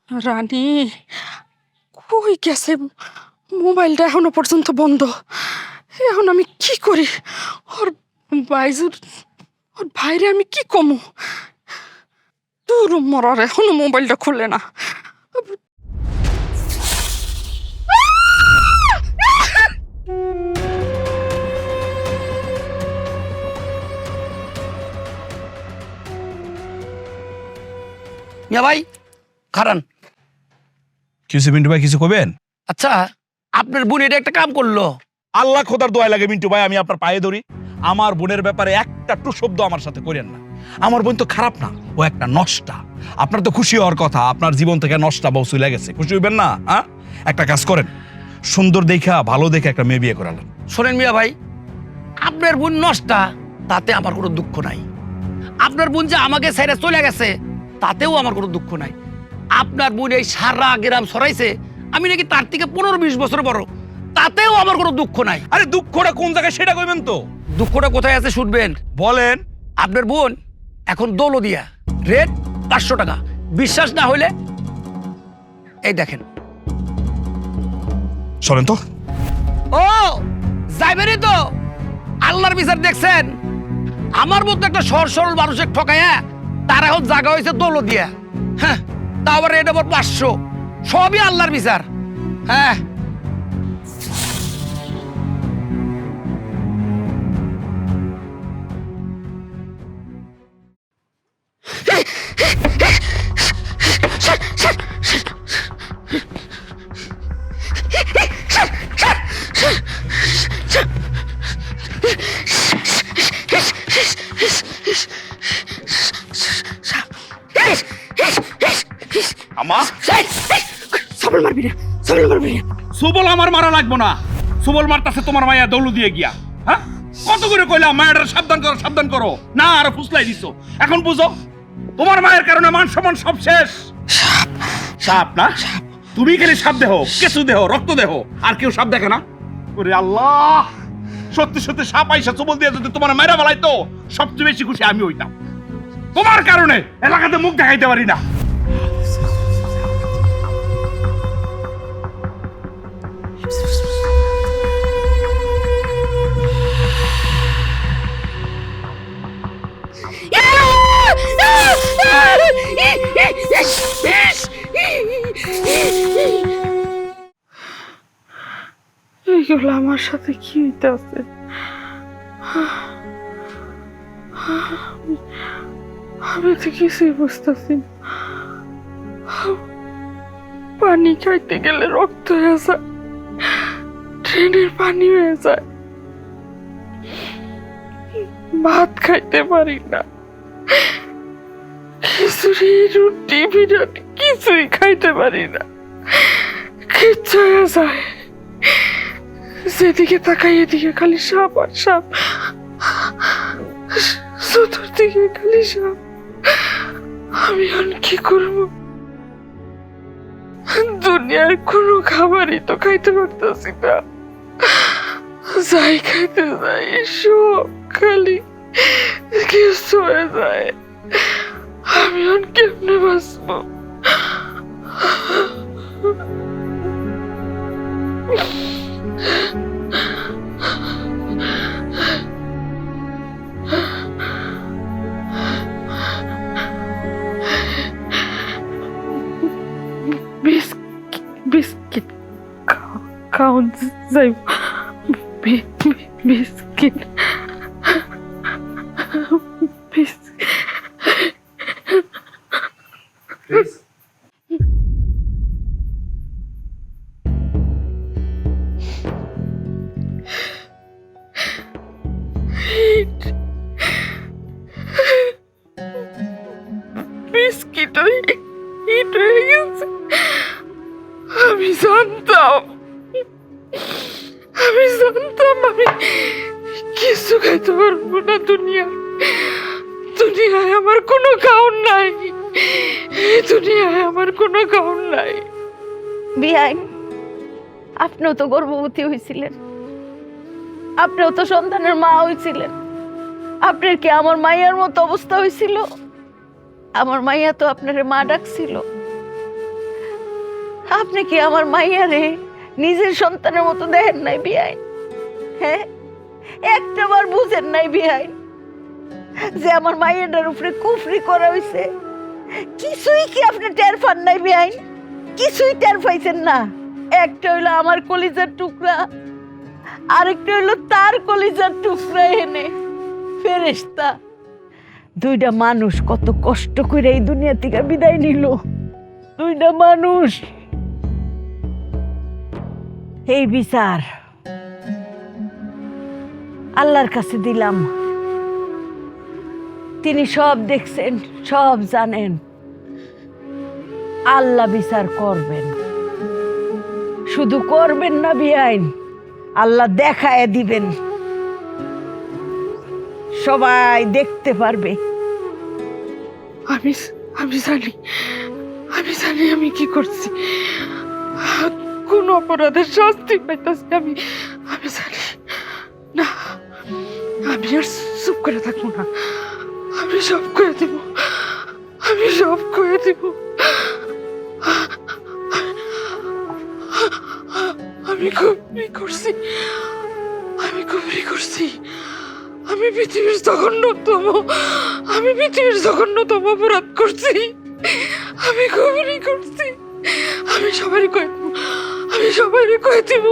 রানী কই গেছে? মোবাইলটা এখনো পর্যন্ত বন্ধ। এখন আমি কি করি? ওর বাইজুর, ওর ভাইরে আমি কি কমু? তোর মরার এখনো মোবাইলটা খুলে না। মিয়া ভাই খারান। কিছু মিন্টু ভাই কিছু কবেন? আচ্ছা, আপনার বোন এটা একটা কাম করলো। আল্লাহ খোদার দোয়া লাগে মিন্টু ভাই, আমি আপনার পায়ে ধরি, আমার বোনের ব্যাপারে একটা টু শব্দ আমার সাথে করেন না। আমার বোন তো খারাপ না, ও একটা নষ্টা। আপনার তো খুশি হওয়ার কথা, আপনার জীবন থেকে নষ্টা বউ চলে গেছে, খুশি হইবেন না? হ্যাঁ, একটা কাজ করেন, সুন্দর দেখা ভালো দেখে একটা মেয়ে বিয়ে করালেন। শোনেন মিয়া ভাই, আপনার বোন নষ্টা তাতে আমার কোনো দুঃখ নাই। আপনার বোন যে আমাকে ছেড়ে চলে গেছে তাতেও আমার কোনো দুঃখ নাই। আপনার বোন এই সারা গ্রাম ছড়াইছে আমি নাকি তার থেকে 15-20 বছর বড়, তাতেও আমার কোনো দুঃখ নাই। আরে দুঃখটা কোন জায়গায় সেটা কইবেন তো। দুঃখটা কোথায় আছে শুনবেন? বলেন। আপনার বোন এখন দৌলদিয়া, রেট 500 টাকা। বিশ্বাস না হইলে এই দেখেন। শোনেন তো। ও যাইবেনই তো, আল্লাহর বিচার দেখছেন। আমার মতো একটা সরল মানুষের ঠকাইয়া তার এখন জায়গা হয়েছে দৌলদিয়া। হ্যাঁ, তা আবার রেট আবার 500। সবই আল্লাহর বিচার। হ্যাঁ, আমা সবল মারবি না, সবল মারবি না। সুবল আমার মারা লাগবো না, সুবল মারতাছে তোমার মায়া দৌলু দিয়ে গিয়া। হ্যাঁ, কত করে কইলাম মায়ের সাবধান করো সাবধান করো, না আর ফুসলাই দিছো। এখন বুঝো তোমার মায়ের কারণে মান সম্মান সব শেষ। সাপ, সাপ না, তুমি খালি সাপ দেহ, কেঁচু দেহ, রক্ত দেহ, আর কেউ সাপ দেখে না। ওরে আল্লাহ, সত্যি সত্যি সাপ আইসা সুবল দিয়ে যদি তোমার মায়েরা বলাই তো সবচেয়ে বেশি খুশি আমি হইতাম। তোমার কারণে এলাকাতে মুখ দেখাইতে পারি না। এইগুলো আমার সাথে কি হইতেছে? আমি তো কিছুই বুঝতেছি না। পানি খাইতে গেলে রক্ত হয়ে যায়, ট্রেনের পানি হয়ে যায়, ভাত খাইতে পারি না, খিচুড়ি রুটি বিরিয়ানি কিছুই খাইতে পারি না, কিচ্ছু হয়ে যায়। যেদিকে তাকাই এদিকে খালি সাপ আর সাপ, চতুর্দিকে খালি সাপ। আমি আর কি করবো? দুনিয়ার কোনো খাবারই তো খাইতে পারতেছি না, যাই খাইতে যাই সব খালি কিছু হয়ে যায়। আমি আর কেমনে বাঁচবো? বিস্কিট খাওয়া যাই, বিস্কিট বিস্কিট হিট হয়ে গেছে। আমি জানতাম আমি কিছু খাইতে পারবো না। দুনিয়ায় আমার কোনো কাউন নাই, এই দুনিয়ায় আমার কোনো কাউন নাই। বিয়াইন, আপনিও তো গর্ভবতী হয়েছিলেন, আপনিও তো সন্তানের মা হয়েছিলেন। আপনার কি আমার মাইয়ার মতো অবস্থা হয়েছিল? আমার মাইয়া তো আপনার মা ডাকছিল। আপনি কি আমার মাইয়ারে নিজের সন্তানের মতো দেখেন নাই বিয়াইন? হ্যাঁ, একটাবার বুঝেন নাই বিয়াইন যে আমার মাইয়াটার উপরে কুফরি করা হয়েছে? কিছুই কি আপনি টের পান নাই বিয়াইন? কিছুই টের পাইছেন না? একটা হইলো আমার কলিজার টুকরা, আরেকটা হইলো তার কলিজার টুকরা এনে ফেরেশতা। দুইটা মানুষ কত কষ্ট করে এই দুনিয়া থেকে বিদায় নিল। দুইটা মানুষ। এই বিচার আল্লাহর কাছে দিলাম। তিনি সব দেখছেন, সব জানেন। আল্লাহ বিচার করবেন। শুধু করবেন না বিয়াইন, আল্লাহ দেখায় দিবেন, সবাই দেখতে পারবে। আমি আমি জানি, আমি জানি আমি কি করছি, কোন অপরাধের শাস্তি পাইতেছি আমি। আমি জানি না, আমি আর চুপ করে থাকবো না। আমি সব করে দেব, আমি সব করে দেব। আমি খুবই করছি, আমি খুবই করছি। আমি পৃথিবীর জঘন্যতম, আমি পৃথিবীর জঘন্যতম অপরাধ করছি। আমি খুবই করছি। আমি সবারই কয়ে দেব, আমি সবারই কয়ে দেব।